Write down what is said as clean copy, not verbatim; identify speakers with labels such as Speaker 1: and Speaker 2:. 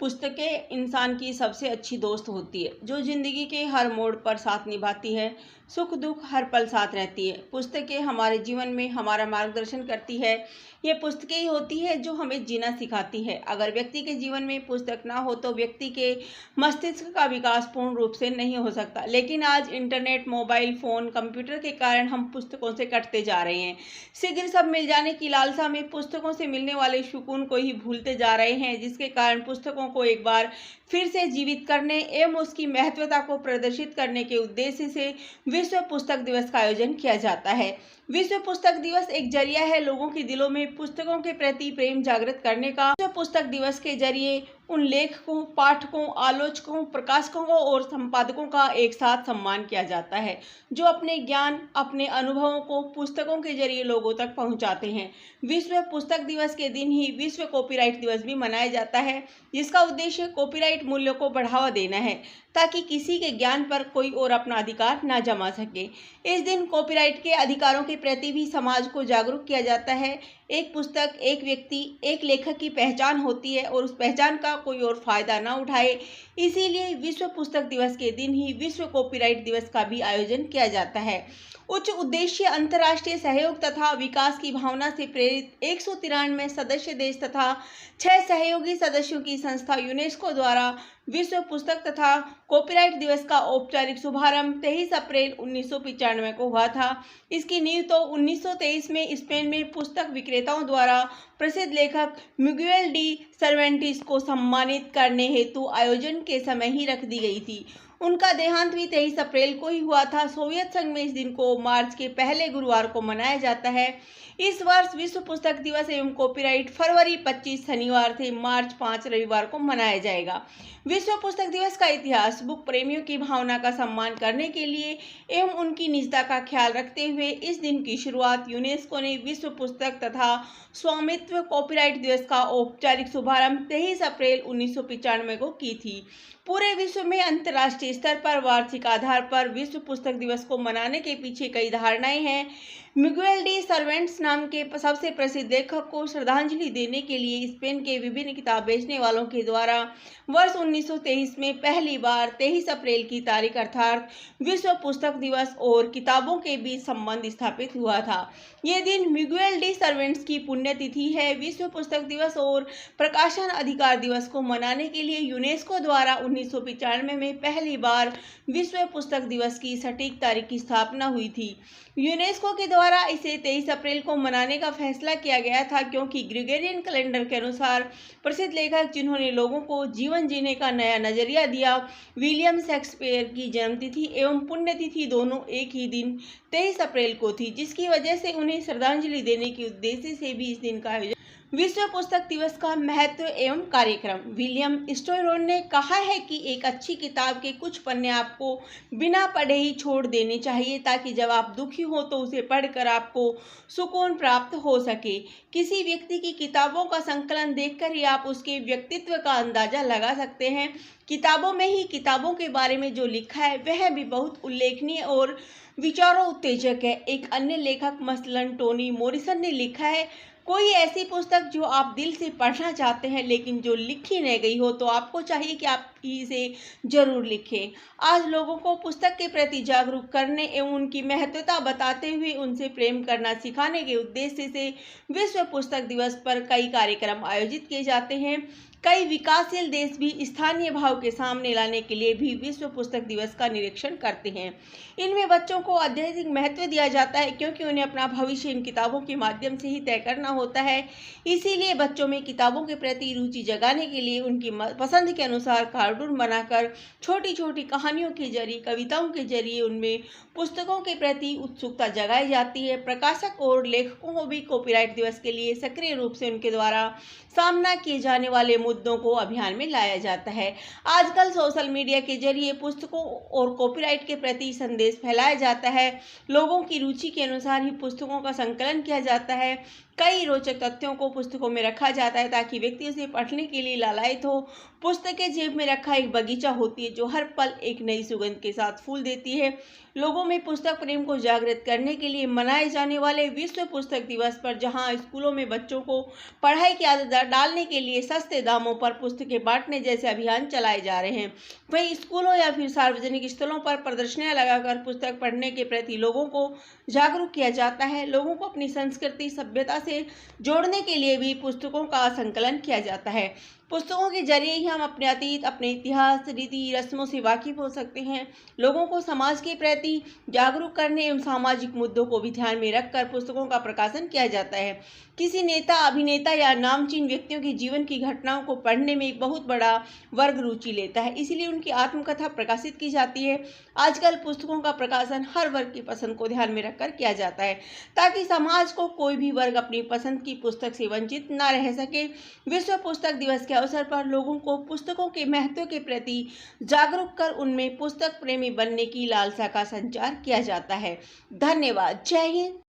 Speaker 1: पुस्तकें इंसान की सबसे अच्छी दोस्त होती है जो ज़िंदगी के हर मोड़ पर साथ निभाती है। सुख दुख हर पल साथ रहती है। पुस्तकें हमारे जीवन में हमारा मार्गदर्शन करती है। ये पुस्तकें ही होती है जो हमें जीना सिखाती है। अगर व्यक्ति के जीवन में पुस्तक ना हो तो व्यक्ति के मस्तिष्क का विकास पूर्ण रूप से नहीं हो सकता। लेकिन आज इंटरनेट, मोबाइल फ़ोन, कंप्यूटर के कारण हम पुस्तकों से कटते जा रहे हैं। शीघ्र सब मिल जाने की लालसा में पुस्तकों से मिलने वाले सुकून को ही भूलते जा रहे हैं, जिसके कारण पुस्तकों को एक बार फिर से जीवित करने एवं उसकी महत्वता को प्रदर्शित करने के उद्देश्य से विश्व पुस्तक दिवस का आयोजन किया जाता है। विश्व पुस्तक दिवस एक जरिया है लोगों के दिलों में पुस्तकों के प्रति प्रेम जागृत करने का। विश्व पुस्तक दिवस के जरिए उन लेखकों, पाठकों, आलोचकों, प्रकाशकों और संपादकों का एक साथ सम्मान किया जाता है जो अपने ज्ञान, अपने अनुभवों को पुस्तकों के जरिए लोगों तक पहुंचाते हैं। विश्व पुस्तक दिवस के दिन ही विश्व कॉपीराइट दिवस भी मनाया जाता है, जिसका उद्देश्य कॉपीराइट मूल्यों को बढ़ावा देना है ताकि किसी के ज्ञान पर कोई और अपना अधिकार न जमा सके। इस दिन कॉपीराइट के अधिकारों के प्रति भी समाज को जागरूक किया जाता है। एक पुस्तक, एक व्यक्ति, एक लेखक की पहचान होती है और उस पहचान का कोई और फायदा न उठाए। इसीलिए विश्व पुस्तक दिवस के दिन ही विश्व कॉपीराइट दिवस का भी आयोजन किया जाता है। उच्च उद्देश्य अंतर्राष्ट्रीय सहयोग तथा विकास की भावना से प्रेरित 193 सदस्य देश तथा 6 सहयोगी सदस्यों की संस्था यूनेस्को द्वारा विश्व पुस्तक तथा कॉपीराइट दिवस का औपचारिक शुभारंभ 23 अप्रैल 1995 को हुआ था। इसकी नींव तो 1923 में स्पेन में पुस्तक विक्रेताओं द्वारा प्रसिद्ध लेखक मिगुएल डी सर्वेंटिस को सम्मानित करने हेतु आयोजन के समय ही रख दी गई थी। उनका देहांत भी 23 अप्रैल को ही हुआ था। सोवियत संघ में इस दिन को मार्च के पहले गुरुवार को मनाया जाता है। इस वर्ष विश्व पुस्तक दिवस एवं कॉपीराइट फरवरी 25 शनिवार से मार्च 5 रविवार को मनाया जाएगा। विश्व पुस्तक दिवस का इतिहास बुक प्रेमियों की भावना का सम्मान करने के लिए एवं उनकी निजता का ख्याल रखते हुए इस दिन की शुरुआत यूनेस्को ने विश्व पुस्तक तथा स्वामित्व कॉपीराइट दिवस का औपचारिक शुभारंभ 23 अप्रैल 1995 को की थी। पूरे विश्व में अंतर्राष्ट्रीय स्तर पर वार्षिक आधार पर विश्व पुस्तक दिवस को मनाने के पीछे कई धारणाएं हैं। मिगुएल डी सर्वेंटिस नाम के सबसे प्रसिद्ध लेखक को श्रद्धांजलि देने के लिए स्पेन के विभिन्न किताब बेचने वालों के द्वारा वर्ष 1923 में पहली बार 23 अप्रैल की तारीख अर्थात विश्व पुस्तक दिवस और किताबों के बीच संबंध स्थापित हुआ था। ये दिन मिगुएल डी सर्वेंटिस की पुण्यतिथि है। विश्व पुस्तक दिवस और प्रकाशन अधिकार दिवस को मनाने के लिए यूनेस्को द्वारा 1995 में पहली बार विश्व पुस्तक दिवस की सटीक तारीख की स्थापना हुई थी। यूनेस्को के द्वारा इसे 23 अप्रैल को मनाने का फैसला किया गया था क्योंकि ग्रेगोरियन कैलेंडर के अनुसार प्रसिद्ध लेखक जिन्होंने लोगों को जीवन जीने का नया नजरिया दिया, विलियम शेक्सपियर की जन्मतिथि एवं पुण्यतिथि दोनों एक ही दिन 23 अप्रैल को थी, जिसकी वजह से उन्हें श्रद्धांजलि देने के उद्देश्य से भी इस दिन का आयोजन। विश्व पुस्तक दिवस का महत्व एवं कार्यक्रम। विलियम स्टोयरोन ने कहा है कि एक अच्छी किताब के कुछ पन्ने आपको बिना पढ़े ही छोड़ देने चाहिए ताकि जब आप दुखी हो तो उसे पढ़कर आपको सुकून प्राप्त हो सके। किसी व्यक्ति की किताबों का संकलन देखकर ही आप उसके व्यक्तित्व का अंदाजा लगा सकते हैं। किताबों में ही किताबों के बारे में जो लिखा है वह भी बहुत उल्लेखनीय और विचारों उत्तेजक है। एक अन्य लेखक मसलन टोनी मॉरिसन ने लिखा है, कोई ऐसी पुस्तक जो आप दिल से पढ़ना चाहते हैं लेकिन जो लिखी नहीं गई हो तो आपको चाहिए कि आप इसे जरूर लिखें। आज लोगों को पुस्तक के प्रति जागरूक करने एवं उनकी महत्वता बताते हुए उनसे प्रेम करना सिखाने के उद्देश्य से विश्व पुस्तक दिवस पर कई कार्यक्रम आयोजित किए जाते हैं। कई विकासशील देश भी स्थानीय भाव के सामने लाने के लिए भी विश्व पुस्तक दिवस का निरीक्षण करते हैं। इनमें बच्चों को अत्यधिक महत्व दिया जाता है क्योंकि उन्हें अपना भविष्य इन किताबों के माध्यम से ही तय करना होता है। इसीलिए बच्चों में किताबों के प्रति रुचि जगाने के लिए उनकी पसंद के अनुसार कार्टून बनाकर छोटी छोटी कहानियों के जरिए, कविताओं के जरिए उनमें पुस्तकों के प्रति उत्सुकता जगाई जाती है। प्रकाशक और लेखकों को भी कॉपीराइट दिवस के लिए सक्रिय रूप से उनके द्वारा सामना किए जाने वाले मुद्दों को अभियान में लाया जाता है। आजकल सोशल मीडिया के जरिए पुस्तकों और कॉपीराइट के प्रति संदेश फैलाया जाता है। लोगों की रुचि के अनुसार ही पुस्तकों का संकलन किया जाता है। कई रोचक तथ्यों को पुस्तकों में रखा जाता है ताकि व्यक्ति उसे पढ़ने के लिए लालायित हो। पुस्तकें जेब में रखा एक बगीचा होती है जो हर पल एक नई सुगंध के साथ फूल देती है। लोगों में पुस्तक प्रेम को जागृत करने के लिए मनाए जाने वाले विश्व पुस्तक दिवस पर जहां स्कूलों में बच्चों को पढ़ाई की आदत डालने के लिए सस्ते दामों पर पुस्तकें बांटने जैसे अभियान चलाए जा रहे हैं, वहीं स्कूलों या फिर सार्वजनिक स्थलों पर प्रदर्शनियां लगाकर पुस्तक पढ़ने के प्रति लोगों को जागरूक किया जाता है। लोगों को अपनी संस्कृति सभ्यता से जोड़ने के लिए भी पुस्तकों का संकलन किया जाता है। पुस्तकों के जरिए ही हम अपने अतीत, अपने इतिहास, रीति रस्मों से वाकिफ हो सकते हैं। लोगों को समाज के प्रति जागरूक करने एवं सामाजिक मुद्दों को भी ध्यान में रखकर पुस्तकों का प्रकाशन किया जाता है। किसी नेता, अभिनेता या नामचीन व्यक्तियों के जीवन की घटनाओं को पढ़ने में एक बहुत बड़ा वर्ग रुचि लेता है, इसलिए उनकी आत्मकथा प्रकाशित की जाती है। आजकल पुस्तकों का प्रकाशन हर वर्ग की पसंद को ध्यान में रखकर किया जाता है ताकि समाज को कोई भी वर्ग अपनी पसंद की पुस्तक से वंचित न रह सके। विश्व पुस्तक दिवस के अवसर पर लोगों को पुस्तकों के महत्व के प्रति जागरूक कर उनमें पुस्तक प्रेमी बनने की लालसा का संचार किया जाता है। धन्यवाद। जय हिंद।